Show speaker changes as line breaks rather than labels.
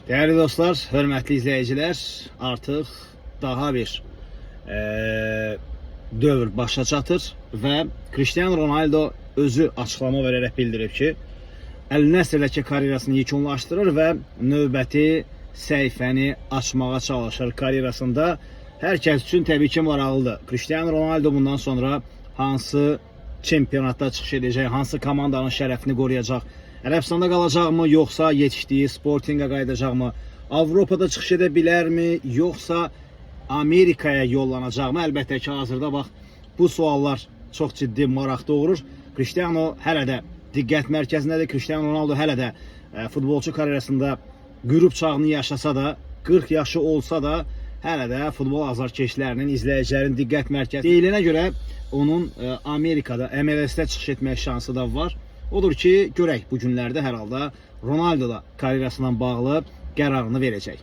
Değerli dostlar, hörmətli izleyiciler, artıq daha bir dövr başa çatır və Cristiano Ronaldo özü açıqlama verərək bildirib ki, Əl-Nəsrdəki karyerasını yekunlaşdırır və növbəti səhifəni açmağa çalışır karyerasında. Hər kəs üçün təbii ki maraqlıdır. Cristiano Ronaldo bundan sonra hansı çempionatda çıxış edəcək, hansı komandanın şərəfini qoruyacaq? Ərəbistanda qalacaqmı, yoxsa yetişdiyi Sportingə qayıdacaqmı? Avropada çıxış edə bilərmi, yoxsa Amerikaya yollanacaqmı? Əlbəttə ki, hazırda bax, bu suallar çox ciddi maraq doğurur. Cristiano hələ də diqqət mərkəzindədir. Cristiano Ronaldo hələ də futbolçu karyerasında qürub çağını yaşasa da, 40 yaşı olsa da, hələ də futbol azarkeşlərinin, izləyicilərin diqqət mərkəzi. Deyilinə görə onun Amerikada, MLS-də çıxış etmək şansı da var. Odur ki, görək bu günlərdə hər halda Ronaldo da karyerasından bağlı qərarını verəcək.